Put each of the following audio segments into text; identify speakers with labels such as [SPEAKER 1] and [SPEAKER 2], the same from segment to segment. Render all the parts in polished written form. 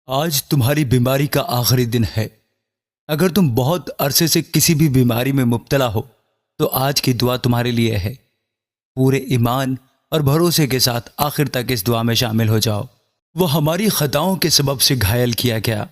[SPEAKER 1] آج تمہاری بیماری کا آخری دن ہے۔ اگر تم بہت عرصے سے کسی بھی بیماری میں مبتلا ہو تو آج کی دعا تمہارے لیے ہے۔ پورے ایمان اور بھروسے کے ساتھ آخر تک اس دعا میں شامل ہو جاؤ۔ وہ ہماری خطاؤں کے سبب سے گھائل کیا گیا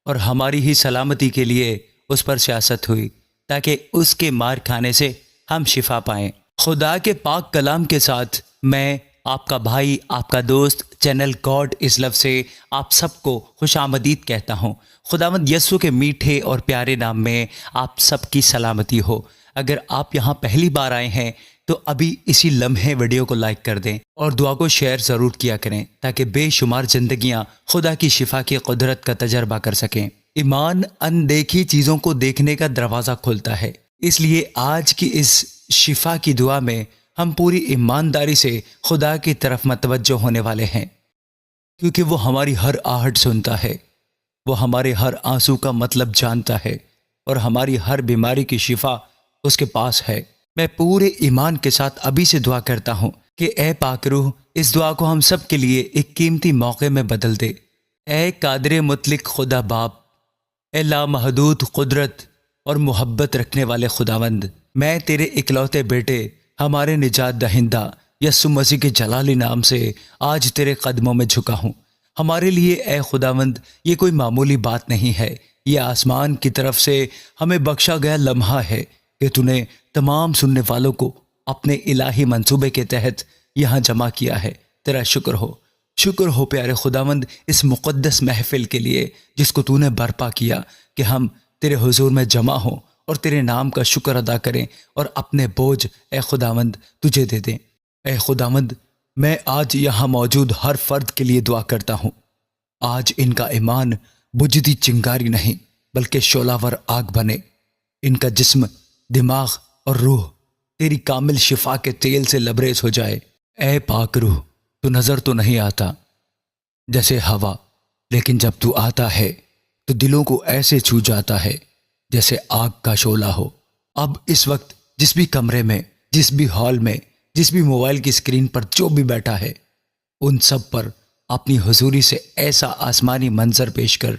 [SPEAKER 1] اور ہماری ہی سلامتی کے لیے اس پر سیاست ہوئی تاکہ اس کے مار کھانے سے ہم شفا پائیں۔ خدا کے پاک کلام کے ساتھ میں آپ کا بھائی، آپ کا دوست چینل گاڈ از لو سے آپ سب کو خوش آمدید کہتا ہوں۔ خداوند یسوع کے میٹھے اور پیارے نام میں آپ سب کی سلامتی ہو۔ اگر آپ یہاں پہلی بار آئے ہیں تو ابھی اسی لمحے ویڈیو کو لائک کر دیں اور دعا کو شیئر ضرور کیا کریں تاکہ بے شمار زندگیاں خدا کی شفا کی قدرت کا تجربہ کر سکیں۔ ایمان اندیکھی چیزوں کو دیکھنے کا دروازہ کھولتا ہے، اس لیے آج کی اس شفا کی دعا میں ہم پوری ایمانداری سے خدا کی طرف متوجہ ہونے والے ہیں، کیونکہ وہ ہماری ہر آہٹ سنتا ہے، وہ ہمارے ہر آنسو کا مطلب جانتا ہے اور ہماری ہر بیماری کی شفا اس کے پاس ہے۔ میں پورے ایمان کے ساتھ ابھی سے دعا کرتا ہوں کہ اے پاک روح اس دعا کو ہم سب کے لیے ایک قیمتی موقع میں بدل دے۔ اے قادر مطلق خدا باپ، اے لامحدود قدرت اور محبت رکھنے والے خداوند، میں تیرے اکلوتے بیٹے ہمارے نجات دہندہ یسوع مسیح کے جلالی نام سے آج تیرے قدموں میں جھکا ہوں۔ ہمارے لیے اے خداوند یہ کوئی معمولی بات نہیں ہے، یہ آسمان کی طرف سے ہمیں بخشا گیا لمحہ ہے کہ تو نے تمام سننے والوں کو اپنے الہی منصوبے کے تحت یہاں جمع کیا ہے۔ تیرا شکر ہو پیارے خداوند اس مقدس محفل کے لیے جس کو تو نے برپا کیا کہ ہم تیرے حضور میں جمع ہوں اور تیرے نام کا شکر ادا کریں اور اپنے بوجھ اے خداوند تجھے دے دیں۔ اے خداوند میں آج یہاں موجود ہر فرد کے لیے دعا کرتا ہوں، آج ان کا ایمان بجھتی چنگاری نہیں بلکہ شعلہ ور آگ بنے، ان کا جسم، دماغ اور روح تیری کامل شفا کے تیل سے لبریز ہو جائے۔ اے پاک روح تو نظر تو نہیں آتا جیسے ہوا، لیکن جب تو آتا ہے تو دلوں کو ایسے چھو جاتا ہے جیسے آگ کا شعلہ ہو۔ اب اس وقت جس بھی کمرے میں، جس بھی ہال میں، جس بھی موبائل کی اسکرین پر جو بھی بیٹھا ہے، ان سب پر اپنی حضوری سے ایسا آسمانی منظر پیش کر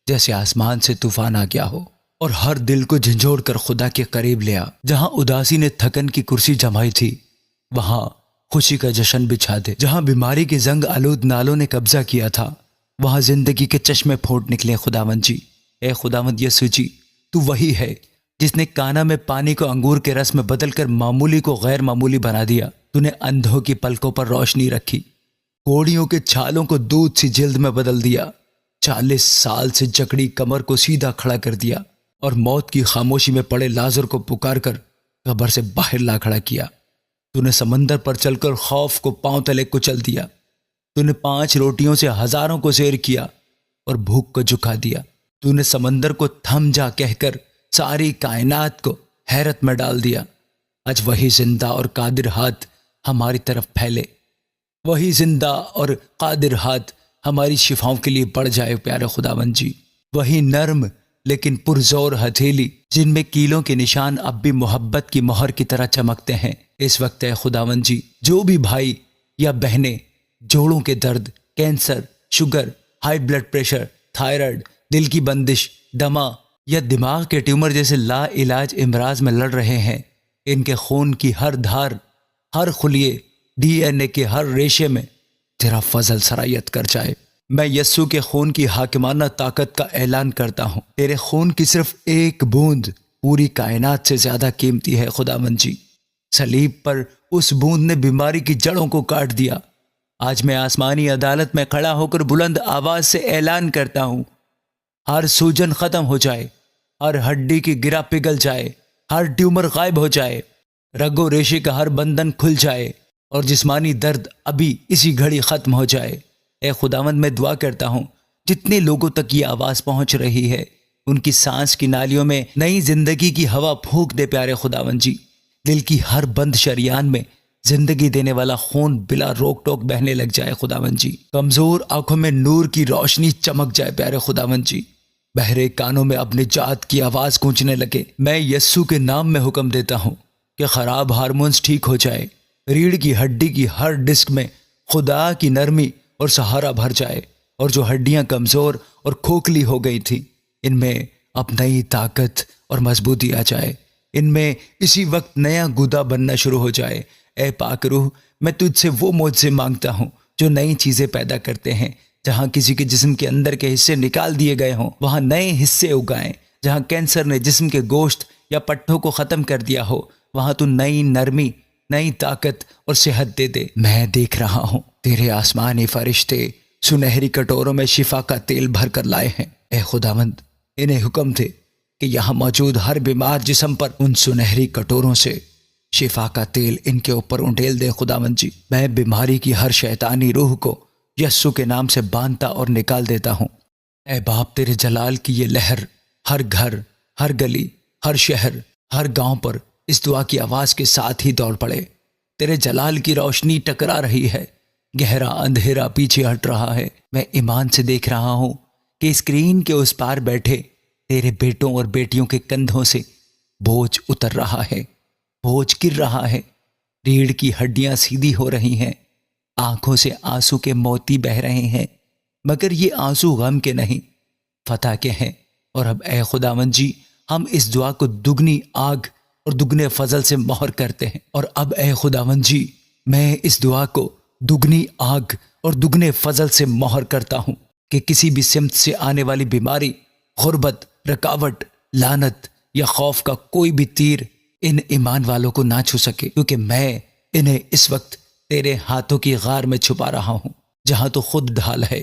[SPEAKER 1] جیسے آسمان سے طوفان آ گیا ہو، اور ہر دل کو جھنجھوڑ کر خدا کے قریب لیا۔ جہاں اداسی نے تھکن کی کرسی جمائی تھی وہاں خوشی کا جشن بچھا دے۔ جہاں بیماری کے زنگ آلود نالوں نے قبضہ کیا تھا وہاں زندگی کے چشمے پھوٹ نکلے۔ خداوند جی، اے خداوند یسوع جی، تو وہی ہے جس نے کانا میں پانی کو انگور کے رس میں بدل کر معمولی کو غیر معمولی بنا دیا۔ تو نے اندھوں کی پلکوں پر روشنی رکھی، کوڑیوں کے چھالوں کو دودھ سی جلد میں بدل دیا، 40 سال سے جکڑی کمر کو سیدھا کھڑا کر دیا، اور موت کی خاموشی میں پڑے لازر کو پکار کر قبر سے باہر لا کھڑا کیا۔ تو نے سمندر پر چل کر خوف کو پاؤں تلے کچل دیا۔ تو نے 5 روٹیوں سے ہزاروں کو سیر کیا اور بھوک کو جھکا دیا۔ تو نے سمندر کو تھم جا کہہ کر ساری کائنات کو حیرت میں ڈال دیا۔ آج وہی زندہ اور قادر ہاتھ ہماری طرف پھیلے، وہی زندہ اور قادر ہاتھ ہماری شفاؤں کے لیے بڑھ جائے پیارے خداوند جی۔ وہی نرم لیکن پرزور ہتھیلی جن میں کیلوں کے نشان اب بھی محبت کی مہر کی طرح چمکتے ہیں، اس وقت اے خداوند جی جو بھی بھائی یا بہنیں جوڑوں کے درد، cancer, sugar, high blood pressure, thyroid, دل کی بندش، دمہ یا دماغ کے ٹیومر جیسے لا علاج امراض میں لڑ رہے ہیں، ان کے خون کی ہر دھار، ہر خلیے، ڈی این اے کے ہر ریشے میں تیرا فضل سرایت کر جائے۔ میں یسوع کے خون کی حاکمانہ طاقت کا اعلان کرتا ہوں، تیرے خون کی صرف ایک بوند پوری کائنات سے زیادہ قیمتی ہے خداوند جی۔ صلیب پر اس بوند نے بیماری کی جڑوں کو کاٹ دیا۔ آج میں آسمانی عدالت میں کھڑا ہو کر بلند آواز سے اعلان کرتا ہوں، ہر سوجن ختم ہو جائے، ہر ہڈی کی گرا پگھل جائے، ہر ٹیومر غائب ہو جائے، رگ و ریشے کا ہر بندھن کھل جائے اور جسمانی درد ابھی اسی گھڑی ختم ہو جائے۔ اے خداوند میں دعا کرتا ہوں جتنے لوگوں تک یہ آواز پہنچ رہی ہے ان کی سانس کی نالیوں میں نئی زندگی کی ہوا پھونک دے پیارے خداوند جی۔ دل کی ہر بند شریان میں زندگی دینے والا خون بلا روک ٹوک بہنے لگ جائے خداوند جی۔ کمزور آنکھوں میں نور کی روشنی چمک جائے پیارے خداوند جی۔ بہرے کانوں میں اب نجات کی آواز گونجنے لگے۔ میں یسوع کے نام میں حکم دیتا ہوں کہ خراب ہارمونز ٹھیک ہو جائے، ریڑھ کی ہڈی کی ہر ڈسک میں خدا کی نرمی اور سہارا بھر جائے، اور جو ہڈیاں کمزور اور کھوکھلی ہو گئی تھیں ان میں اب نئی طاقت اور مضبوطی آ جائے، ان میں اسی وقت نیا گودا بننا شروع ہو جائے۔ اے پاک روح، میں تجھ سے وہ معجزے مانگتا ہوں جو نئی چیزیں پیدا کرتے ہیں۔ جہاں کسی کے جسم کے اندر کے حصے نکال دیے گئے ہوں وہاں نئے حصے اگائیں۔ جہاں کینسر نے جسم کے گوشت یا پٹھوں کو ختم کر دیا ہو وہاں تو نئی نرمی، نئی طاقت اور صحت دے دے۔ میں دیکھ رہا ہوں تیرے آسمانی فرشتے سنہری کٹوروں میں شفا کا تیل بھر کر لائے ہیں۔ اے خداوند، انہیں حکم دے کہ یہاں موجود ہر بیمار جسم پر ان سنہری کٹوروں سے شفا کا تیل ان کے اوپر انڈیل دے۔ خداوند جی، میں بیماری کی ہر شیطانی روح کو یسوع کے نام سے باندھتا اور نکال دیتا ہوں۔ اے باپ، تیرے جلال کی یہ لہر ہر گھر، ہر گلی، ہر شہر، ہر گاؤں پر اس دعا کی آواز کے ساتھ ہی دوڑ پڑے۔ تیرے جلال کی روشنی ٹکرا رہی ہے، گہرا اندھیرا پیچھے ہٹ رہا ہے۔ میں ایمان سے دیکھ رہا ہوں کہ اسکرین کے اس پار بیٹھے تیرے بیٹوں اور بیٹیوں کے کندھوں سے بوجھ اتر رہا ہے، بوجھ گر رہا ہے، ریڑھ کی ہڈیاں سیدھی ہو رہی ہیں، آنکھوں سے آنسو کے موتی بہہ رہے ہیں، مگر یہ آنسو غم کے نہیں، فتح کے ہیں۔ اور اب اے خداوند جی، ہم اس دعا کو دگنی آگ اور دگنے فضل سے مہر کرتے ہیں۔ اور اب اے خداوند جی، میں اس دعا کو دگنی آگ اور دگنے فضل سے مہر کرتا ہوں کہ کسی بھی سمت سے آنے والی بیماری، غربت، رکاوٹ، لعنت یا خوف کا کوئی بھی تیر ان ایمان والوں کو نہ چھو سکے، کیونکہ میں انہیں اس وقت تیرے ہاتھوں کی غار میں چھپا رہا ہوں، جہاں تو خود ڈھال ہے،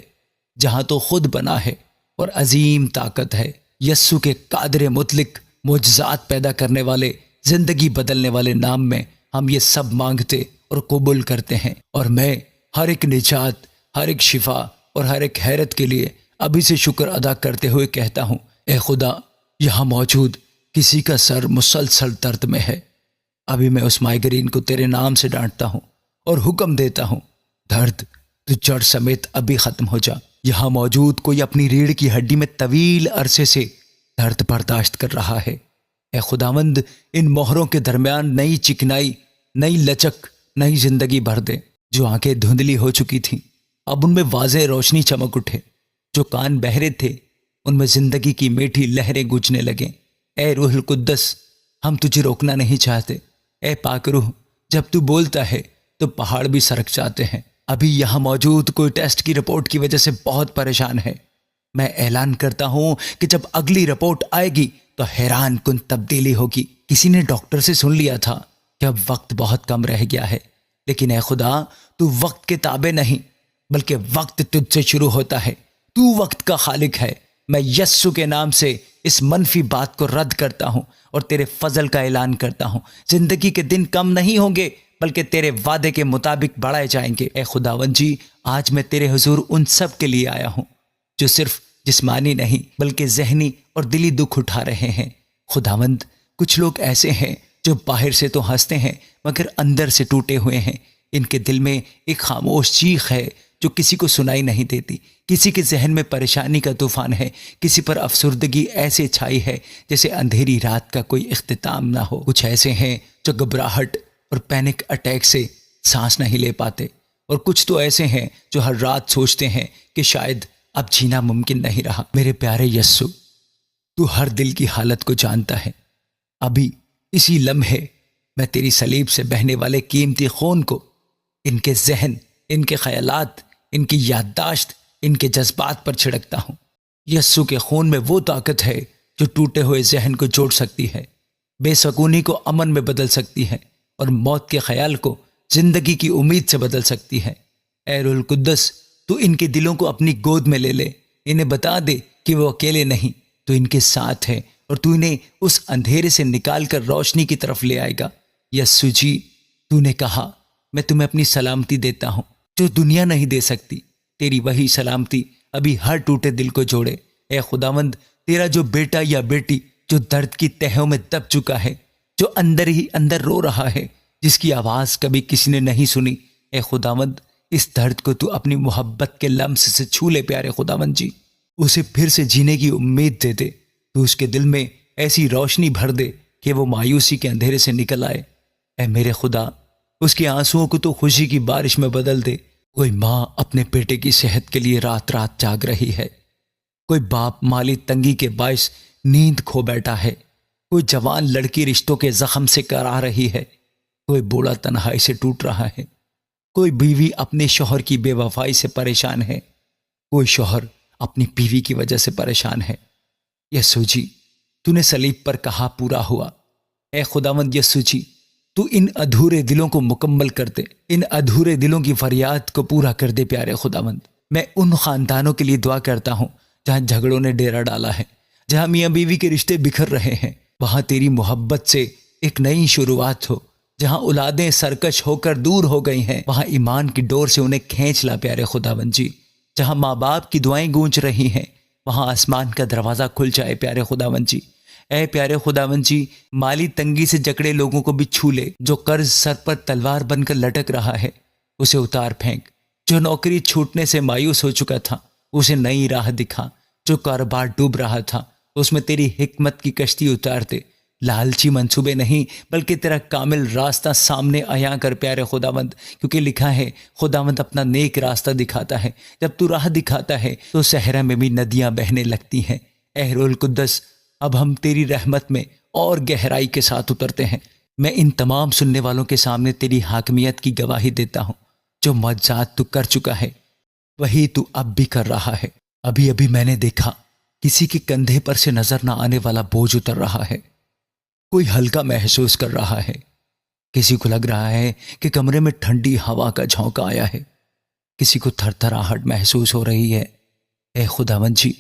[SPEAKER 1] جہاں تو خود بنا ہے اور عظیم طاقت ہے۔ یسوع کے قادر مطلق، معجزات پیدا کرنے والے، زندگی بدلنے والے نام میں ہم یہ سب مانگتے اور قبول کرتے ہیں۔ اور میں ہر ایک نجات، ہر ایک شفا اور ہر ایک حیرت کے لیے ابھی سے شکر ادا کرتے ہوئے کہتا ہوں، اے خدا، یہاں موجود کسی کا سر مسلسل درد میں ہے، ابھی میں اس مائیگرین کو تیرے نام سے ڈانٹتا ہوں اور حکم دیتا ہوں، درد تو جڑ سمیت ابھی ختم ہو جا۔ یہاں موجود کوئی اپنی ریڑھ کی ہڈی میں طویل عرصے سے درد برداشت کر رہا ہے، اے خداوند، ان مہروں کے درمیان نئی چکنائی، نئی لچک، نئی زندگی بھر دے۔ جو آنکھیں دھندلی ہو چکی تھیں اب ان میں واضح روشنی چمک اٹھے، جو کان بہرے تھے ان میں زندگی کی میٹھی لہریں گونجنے لگیں۔ اے روح القدس، ہم تجھے روکنا نہیں چاہتے۔ اے پاک روح، جب تو بولتا ہے تو پہاڑ بھی سرک جاتے ہیں۔ ابھی یہاں موجود کوئی ٹیسٹ کی رپورٹ کی وجہ سے بہت پریشان ہے، میں اعلان کرتا ہوں کہ جب اگلی رپورٹ آئے گی تو حیران کن تبدیلی ہوگی۔ کسی نے ڈاکٹر سے سن لیا تھا کہ اب وقت بہت کم رہ گیا ہے، لیکن اے خدا، تو وقت کے تابع نہیں بلکہ وقت تجھ سے شروع ہوتا ہے، تو وقت کا خالق ہے۔ میں یسوع کے نام سے اس منفی بات کو رد کرتا ہوں اور تیرے فضل کا اعلان کرتا ہوں، زندگی کے دن کم نہیں ہوں گے بلکہ تیرے وعدے کے مطابق بڑھائے جائیں گے۔ اے خداوند جی، آج میں تیرے حضور ان سب کے لیے آیا ہوں جو صرف جسمانی نہیں بلکہ ذہنی اور دلی دکھ اٹھا رہے ہیں۔ خداوند، کچھ لوگ ایسے ہیں جو باہر سے تو ہنستے ہیں مگر اندر سے ٹوٹے ہوئے ہیں، ان کے دل میں ایک خاموش چیخ ہے جو کسی کو سنائی نہیں دیتی، کسی کے ذہن میں پریشانی کا طوفان ہے، کسی پر افسردگی ایسے چھائی ہے جیسے اندھیری رات کا کوئی اختتام نہ ہو۔ کچھ ایسے ہیں جو گھبراہٹ اور پینک اٹیک سے سانس نہیں لے پاتے، اور کچھ تو ایسے ہیں جو ہر رات سوچتے ہیں کہ شاید اب جینا ممکن نہیں رہا۔ میرے پیارے یسوع، تو ہر دل کی حالت کو جانتا ہے۔ ابھی اسی لمحے میں تیری صلیب سے بہنے والے قیمتی خون کو ان کے ذہن، ان کے خیالات، ان کی یادداشت، ان کے جذبات پر چھڑکتا ہوں۔ یسوع کے خون میں وہ طاقت ہے جو ٹوٹے ہوئے ذہن کو جوڑ سکتی ہے، بے سکونی کو امن میں بدل سکتی ہے اور موت کے خیال کو زندگی کی امید سے بدل سکتی ہے۔ اے روح القدس، تو ان کے دلوں کو اپنی گود میں لے لے، انہیں بتا دے کہ وہ اکیلے نہیں، تو ان کے ساتھ ہے اور تو انہیں اس اندھیرے سے نکال کر روشنی کی طرف لے آئے گا۔ یسوع جی، تو نے کہا، میں تمہیں اپنی سلامتی دیتا ہوں جو دنیا نہیں دے سکتی۔ تیری وہی سلامتی ابھی ہر ٹوٹے دل کو جوڑے۔ اے خداوند، تیرا جو بیٹا یا بیٹی جو درد کی تہوں میں دب چکا ہے، جو اندر ہی اندر رو رہا ہے، جس کی آواز کبھی کسی نے نہیں سنی، اے خداوند، اس درد کو تو اپنی محبت کے لمس سے چھو لے پیارے خداوند جی، اسے پھر سے جینے کی امید دے دے، تو اس کے دل میں ایسی روشنی بھر دے کہ وہ مایوسی کے اندھیرے سے نکل آئے۔ اے میرے خدا، اس کے آنسوؤں کو تو خوشی کی بارش میں بدل دے، کوئی ماں اپنے بیٹے کی صحت کے لیے رات رات جاگ رہی ہے، کوئی باپ مالی تنگی کے باعث نیند کھو بیٹھا ہے، کوئی جوان لڑکی رشتوں کے زخم سے کرا رہی ہے، کوئی بوڑھا تنہائی سے ٹوٹ رہا ہے، کوئی بیوی اپنے شوہر کی بے وفائی سے پریشان ہے، کوئی شوہر اپنی بیوی کی وجہ سے پریشان ہے۔ یسوع جی، تو نے صلیب پر کہا پورا ہوا۔ اے خداوند یسوع جی، تو ان ادھورے دلوں کو مکمل کر دے، ان ادھورے دلوں کی فریاد کو پورا کر دے پیارے خداوند۔ میں ان خاندانوں کے لیے دعا کرتا ہوں جہاں جھگڑوں نے ڈیرا ڈالا ہے، جہاں میاں بیوی کے رشتے بکھر رہے ہیں، وہاں تیری محبت سے ایک نئی شروعات ہو۔ جہاں اولادیں سرکش ہو کر دور ہو گئی ہیں، وہاں ایمان کی ڈور سے انہیں کھینچ لا پیارے خداوند جی۔ جہاں ماں باپ کی دعائیں گونج رہی ہیں، وہاں آسمان کا دروازہ کھل جائے پیارے خداوند جی۔ اے پیارے خداوند جی، مالی تنگی سے جکڑے لوگوں کو بھی چھو لے۔ جو قرض سر پر تلوار بن کر لٹک رہا ہے، اسے اتار پھینک۔ جو نوکری چھوٹنے سے مایوس ہو چکا تھا، اسے نئی راہ دکھا۔ جو کاروبار ڈوب رہا تھا، اس میں تیری حکمت کی کشتی اتار دے۔ لالچی منصوبے نہیں بلکہ تیرا کامل راستہ سامنے عیاں کر پیارے خداوند، کیونکہ لکھا ہے خداوند اپنا نیک راستہ دکھاتا ہے۔ جب تو راہ دکھاتا ہے تو صحرا میں بھی ندیاں بہنے لگتی ہیں۔ اے روح القدس، اب ہم تیری رحمت میں اور گہرائی کے ساتھ اترتے ہیں۔ میں ان تمام سننے والوں کے سامنے تیری حاکمیت کی گواہی دیتا ہوں۔ جو معجزات تو کر چکا ہے، وہی تو اب بھی کر رہا ہے۔ ابھی ابھی میں نے دیکھا کسی کے کندھے پر سے نظر نہ آنے والا بوجھ اتر رہا ہے۔ کوئی ہلکا محسوس کر رہا ہے، کسی کو لگ رہا ہے کہ کمرے میں ٹھنڈی ہوا کا جھونکا آیا ہے، کسی کو تھر تھراہٹ محسوس ہو رہی ہے۔ اے خداوند جی،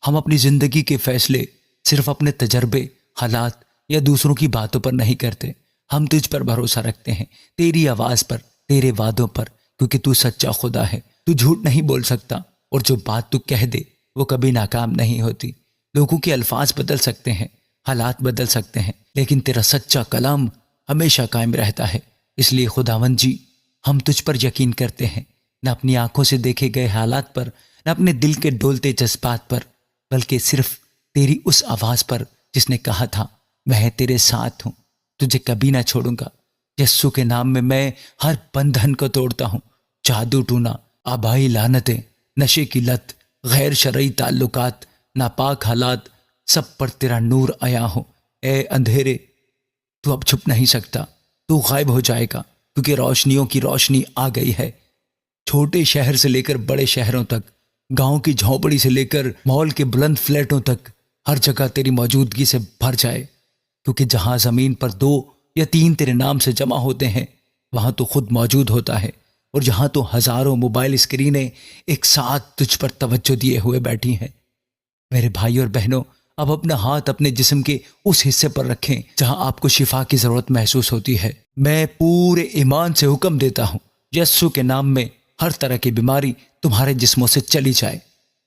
[SPEAKER 1] ہم اپنی زندگی کے فیصلے صرف اپنے تجربے، حالات یا دوسروں کی باتوں پر نہیں کرتے۔ ہم تجھ پر بھروسہ رکھتے ہیں، تیری آواز پر، تیرے وعدوں پر، کیونکہ تو سچا خدا ہے۔ تو جھوٹ نہیں بول سکتا، اور جو بات تو کہہ دے وہ کبھی ناکام نہیں ہوتی۔ لوگوں کے الفاظ بدل سکتے ہیں، حالات بدل سکتے ہیں، لیکن تیرا سچا کلام ہمیشہ قائم رہتا ہے۔ اس لیے خداوند جی، ہم تجھ پر یقین کرتے ہیں، نہ اپنی آنکھوں سے دیکھے گئے حالات پر، نہ اپنے دل کے ڈولتے جذبات پر، بلکہ صرف تیری اس آواز پر جس نے کہا تھا میں تیرے ساتھ ہوں، تجھے کبھی نہ چھوڑوں گا۔ یسوع کے نام میں میں ہر بندھن کو توڑتا ہوں۔ جادو ٹونا، آبائی لعنتیں، نشے کی لت، غیر شرعی تعلقات، ناپاک حالات، سب پر تیرا نور عیاں ہو۔ اے اندھیرے، تو اب چھپ نہیں سکتا، تو غائب ہو جائے گا، کیونکہ روشنیوں کی روشنی آ گئی ہے۔ چھوٹے شہر سے لے کر بڑے شہروں تک، گاؤں کی جھونپڑی سے لے کر مال کے بلند فلیٹوں تک، ہر جگہ تیری موجودگی سے بھر جائے، کیونکہ جہاں زمین پر 2 یا 3 تیرے نام سے جمع ہوتے ہیں، وہاں تو خود موجود ہوتا ہے۔ اور جہاں تو ہزاروں موبائل اسکرینیں ایک ساتھ تجھ پر توجہ دیے ہوئے بیٹھی ہیں۔ میرے بھائی اور بہنوں، اب اپنا ہاتھ اپنے جسم کے اس حصے پر رکھیں جہاں آپ کو شفا کی ضرورت محسوس ہوتی ہے۔ میں پورے ایمان سے حکم دیتا ہوں، یسوع کے نام میں ہر طرح کی بیماری تمہارے جسموں سے چلی جائے۔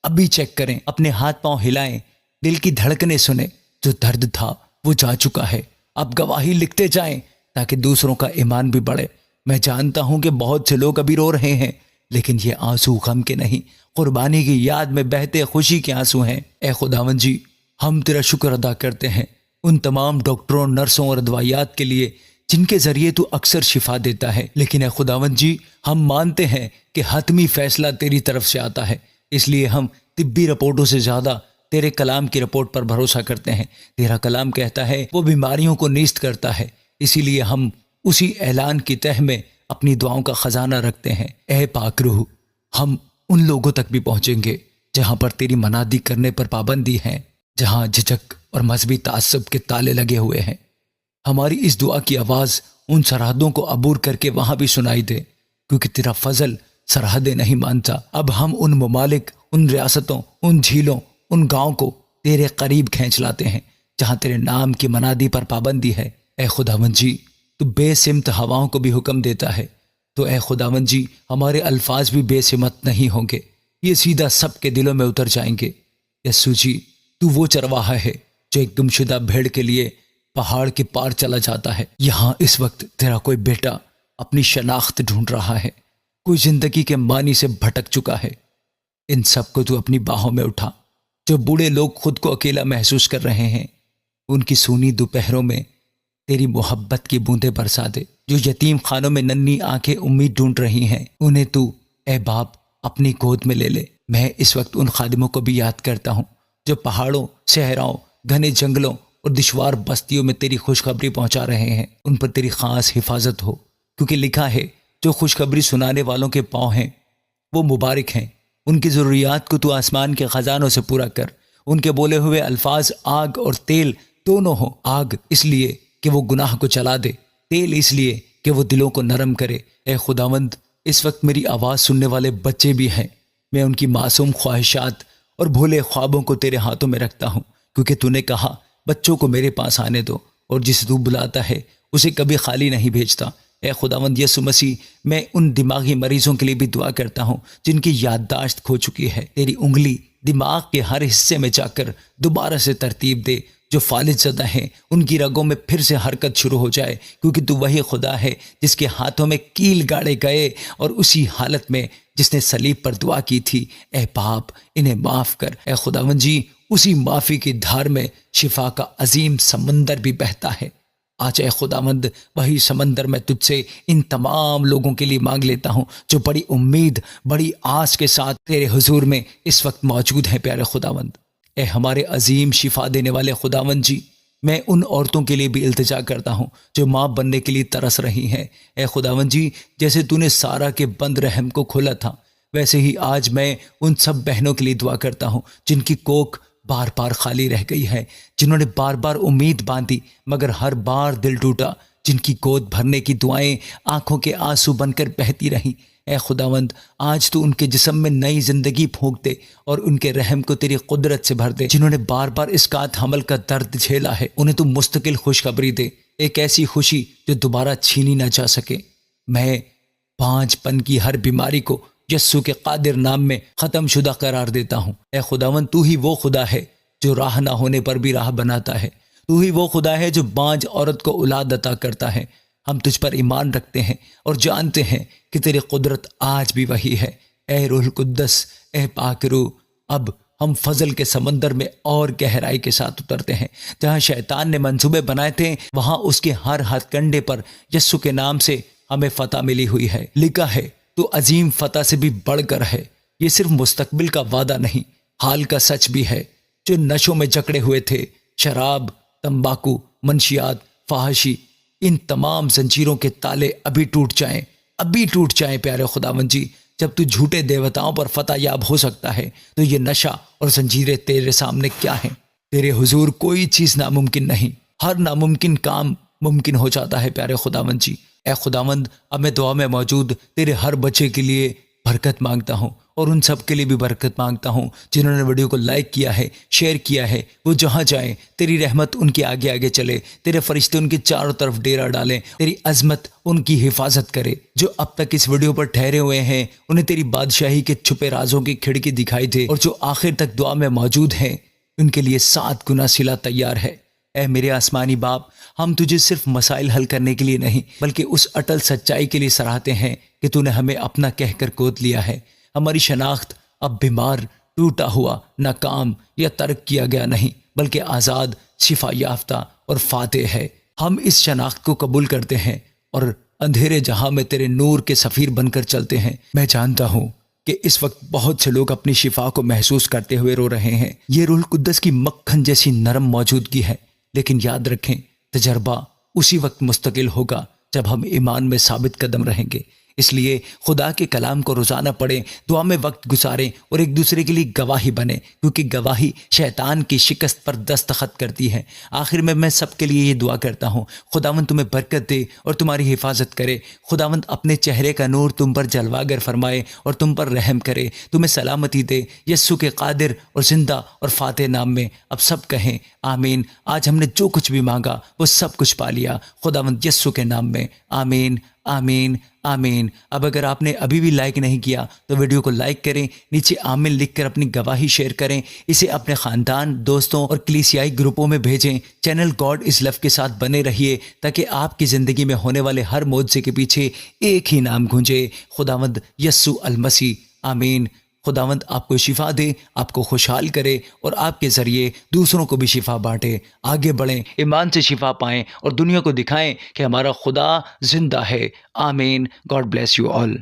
[SPEAKER 1] ابھی چیک کریں، اپنے ہاتھ پاؤں ہلائیں، دل کی دھڑکنیں سنیں۔ جو درد تھا وہ جا چکا ہے۔ اب گواہی لکھتے جائیں تاکہ دوسروں کا ایمان بھی بڑھے۔ میں جانتا ہوں کہ بہت سے لوگ ابھی رو رہے ہیں، لیکن یہ آنسو غم کے نہیں، قربانی کی یاد میں بہتے خوشی کے آنسو ہیں۔ اے خداوند جی، ہم تیرا شکر ادا کرتے ہیں ان تمام ڈاکٹروں، نرسوں اور ادویات کے لیے جن کے ذریعے تو اکثر شفا دیتا ہے۔ لیکن اے خداوند جی، ہم مانتے ہیں کہ حتمی فیصلہ تیری طرف سے آتا ہے، اس لیے ہم طبی رپورٹوں سے زیادہ تیرے کلام کی رپورٹ پر بھروسہ کرتے ہیں۔ تیرا کلام کہتا ہے وہ بیماریوں کو نیست کرتا ہے، اسی لیے ہم اسی اعلان کی تہ میں اپنی دعاؤں کا خزانہ رکھتے ہیں۔ اے پاک روح، ہم ان لوگوں تک بھی پہنچیں گے جہاں پر تیری منادی کرنے پر پابندی ہے، جہاں جھجک اور مذہبی تعصب کے تالے لگے ہوئے ہیں۔ ہماری اس دعا کی آواز ان سرحدوں کو عبور کر کے وہاں بھی سنائی دے، کیونکہ تیرا فضل سرحدیں نہیں مانتا۔ اب ہم ان ممالک، ان ریاستوں، ان جھیلوں، ان گاؤں کو تیرے قریب کھینچ لاتے ہیں جہاں تیرے نام کی منادی پر پابندی ہے۔ اے خداوند جی، تو بے سمت ہواؤں کو بھی حکم دیتا ہے، تو اے خداوند جی، ہمارے الفاظ بھی بے سمت نہیں ہوں گے، یہ سیدھا سب کے دلوں میں اتر جائیں گے۔ یسوع جی، تو وہ چرواہا ہے جو ایک گمشدہ بھیڑ کے لیے پہاڑ کے پار چلا جاتا ہے۔ یہاں اس وقت تیرا کوئی بیٹا اپنی شناخت ڈھونڈ رہا ہے، کوئی زندگی کے معنی سے بھٹک چکا ہے۔ ان سب کو تو اپنی باہوں میں اٹھا۔ جو بوڑھے لوگ خود کو اکیلا محسوس کر رہے ہیں، ان کی سونی دوپہروں میں تیری محبت کی بوندیں برسا دے۔ جو یتیم خانوں میں ننھی آنکھیں امید ڈھونڈ رہی ہیں، انہیں تو اے باپ اپنی گود میں لے لے۔ میں اس وقت ان خادموں کو بھی یاد کرتا ہوں جو پہاڑوں، صحراؤں، گھنے جنگلوں اور دشوار بستیوں میں تیری خوشخبری پہنچا رہے ہیں۔ ان پر تیری خاص حفاظت ہو، کیونکہ لکھا ہے جو خوشخبری سنانے والوں کے پاؤں ہیں وہ مبارک ہیں۔ ان کی ضروریات کو تو آسمان کے خزانوں سے پورا کر۔ ان کے بولے ہوئے الفاظ آگ اور تیل دونوں ہوں۔ آگ اس لیے کہ وہ گناہ کو چلا دے، تیل اس لیے کہ وہ دلوں کو نرم کرے۔ اے خداوند، اس وقت میری آواز سننے والے بچے بھی ہیں۔ میں ان کی معصوم خواہشات اور بھولے خوابوں کو تیرے ہاتھوں میں رکھتا ہوں، کیونکہ تو نے کہا بچوں کو میرے پاس آنے دو، اور جسے تو بلاتا ہے اسے کبھی خالی نہیں بھیجتا۔ اے خداوند یسوع مسیح، میں ان دماغی مریضوں کے لیے بھی دعا کرتا ہوں جن کی یادداشت کھو چکی ہے۔ تیری انگلی دماغ کے ہر حصے میں جا کر دوبارہ سے ترتیب دے۔ جو فالج زدہ ہیں ان کی رگوں میں پھر سے حرکت شروع ہو جائے، کیونکہ تو وہی خدا ہے جس کے ہاتھوں میں کیل گاڑے گئے اور اسی حالت میں جس نے صلیب پر دعا کی تھی۔ اے باپ انہیں معاف کر۔ اے خداوند جی، اسی معافی کی دھار میں شفا کا عظیم سمندر بھی بہتا ہے۔ آج اے خداوند وہی سمندر میں تجھ سے ان تمام لوگوں کے لیے مانگ لیتا ہوں جو بڑی امید، بڑی آس کے ساتھ تیرے حضور میں اس وقت موجود ہیں۔ پیارے خداوند، اے ہمارے عظیم شفا دینے والے خداوند جی، میں ان عورتوں کے لیے بھی التجا کرتا ہوں جو ماں بننے کے لیے ترس رہی ہیں۔ اے خداوند جی، جیسے تو نے سارا کے بند رحم کو کھولا تھا، ویسے ہی آج میں ان سب بہنوں کے لیے دعا کرتا ہوں جن کی کوکھ بار بار خالی رہ گئی ہے، جنہوں نے بار بار امید باندھی مگر ہر بار دل ٹوٹا، جن کی گود بھرنے کی دعائیں آنکھوں کے آنسو بن کر بہتی رہیں۔ اے خداوند، آج تو ان کے جسم میں نئی زندگی پھونک دے اور ان کے رحم کو تیری قدرت سے بھر دے۔ جنہوں نے بار بار اسقاط حمل کا درد جھیلا ہے، انہیں تو مستقل خوشخبری دے، ایک ایسی خوشی جو دوبارہ چھینی نہ جا سکے۔ میں 5 پن کی ہر بیماری کو یسوع کے قادر نام میں ختم شدہ قرار دیتا ہوں۔ اے خداوند، تو ہی وہ خدا ہے جو راہ نہ ہونے پر بھی راہ بناتا ہے۔ تو ہی وہ خدا ہے جو بانج عورت کو اولاد عطا کرتا ہے۔ ہم تجھ پر ایمان رکھتے ہیں اور جانتے ہیں کہ تیری قدرت آج بھی وہی ہے۔ اے روح القدس، اے پاک روح، اب ہم فضل کے سمندر میں اور گہرائی کے ساتھ اترتے ہیں۔ جہاں شیطان نے منصوبے بنائے تھے، وہاں اس کے ہر ہتھ کنڈے پر یسوع کے نام سے ہمیں فتح ملی ہوئی ہے۔ لکھا ہے تو عظیم فتح سے بھی بڑھ کر ہے۔ یہ صرف مستقبل کا وعدہ نہیں، حال کا سچ بھی ہے۔ جو نشوں میں جکڑے ہوئے تھے، شراب، تمباکو، منشیات، فحاشی، ان تمام زنجیروں کے تالے ابھی ٹوٹ جائیں، ابھی ٹوٹ جائیں۔ پیارے خداوند جی، جب تو جھوٹے دیوتاؤں پر فتح یاب ہو سکتا ہے تو یہ نشہ اور زنجیریں تیرے سامنے کیا ہیں؟ تیرے حضور کوئی چیز ناممکن نہیں، ہر ناممکن کام ممکن ہو جاتا ہے۔ پیارے خداوند جی، اے خداوند، اب میں دعا میں موجود تیرے ہر بچے کے لیے برکت مانگتا ہوں، اور ان سب کے لیے بھی برکت مانگتا ہوں جنہوں نے ویڈیو کو لائک کیا ہے، شیئر کیا ہے۔ وہ جہاں جائیں تیری رحمت ان کے آگے آگے چلے، تیرے فرشتے ان کے چاروں طرف ڈیرا ڈالیں، تیری عظمت ان کی حفاظت کرے۔ جو اب تک اس ویڈیو پر ٹھہرے ہوئے ہیں انہیں تیری بادشاہی کے چھپے رازوں کی کھڑکی دکھائی دے، اور جو آخر تک دعا میں موجود ہیں ان کے لیے 7 گنا صلہ تیار ہے۔ اے میرے آسمانی باپ، ہم تجھے صرف مسائل حل کرنے کے لیے نہیں بلکہ اس اٹل سچائی کے لیے سراہتے ہیں کہ تو نے ہمیں اپنا کہہ کر گود لیا ہے۔ ہماری شناخت اب بیمار، ٹوٹا ہوا، ناکام یا ترک کیا گیا نہیں بلکہ آزاد، شفا یافتہ اور فاتح ہے۔ ہم اس شناخت کو قبول کرتے ہیں اور اندھیرے جہاں میں تیرے نور کے سفیر بن کر چلتے ہیں۔ میں جانتا ہوں کہ اس وقت بہت سے لوگ اپنی شفا کو محسوس کرتے ہوئے رو رہے ہیں۔ یہ روح القدس کی مکھن جیسی نرم موجودگی ہے، لیکن یاد رکھیں تجربہ اسی وقت مستقل ہوگا جب ہم ایمان میں ثابت قدم رہیں گے۔ اس لیے خدا کے کلام کو روزانہ پڑھیں، دعا میں وقت گزاریں اور ایک دوسرے کے لیے گواہی بنیں، کیونکہ گواہی شیطان کی شکست پر دستخط کرتی ہے۔ آخر میں سب کے لیے یہ دعا کرتا ہوں، خداوند تمہیں برکت دے اور تمہاری حفاظت کرے۔ خداوند اپنے چہرے کا نور تم پر جلواگر فرمائے اور تم پر رحم کرے، تمہیں سلامتی دے۔ یسوع کے قادر اور زندہ اور فاتح نام میں اب سب کہیں آمین۔ آج ہم نے جو کچھ بھی مانگا وہ سب کچھ پا لیا، خداوند یسوع کے نام میں، آمین آمین آمین۔ اب اگر آپ نے ابھی بھی لائک نہیں کیا تو ویڈیو کو لائک کریں، نیچے آمین لکھ کر اپنی گواہی شیئر کریں، اسے اپنے خاندان، دوستوں اور کلیسیائی گروپوں میں بھیجیں۔ چینل گاڈ از لو کے ساتھ بنے رہیے تاکہ آپ کی زندگی میں ہونے والے ہر معجزے کے پیچھے ایک ہی نام گونجے، خداوند یسوع المسیح، آمین۔ خداوند آپ کو شفا دے، آپ کو خوشحال کرے اور آپ کے ذریعے دوسروں کو بھی شفا بانٹے۔ آگے بڑھیں، ایمان سے شفا پائیں اور دنیا کو دکھائیں کہ ہمارا خدا زندہ ہے۔ آمین۔ God bless you all.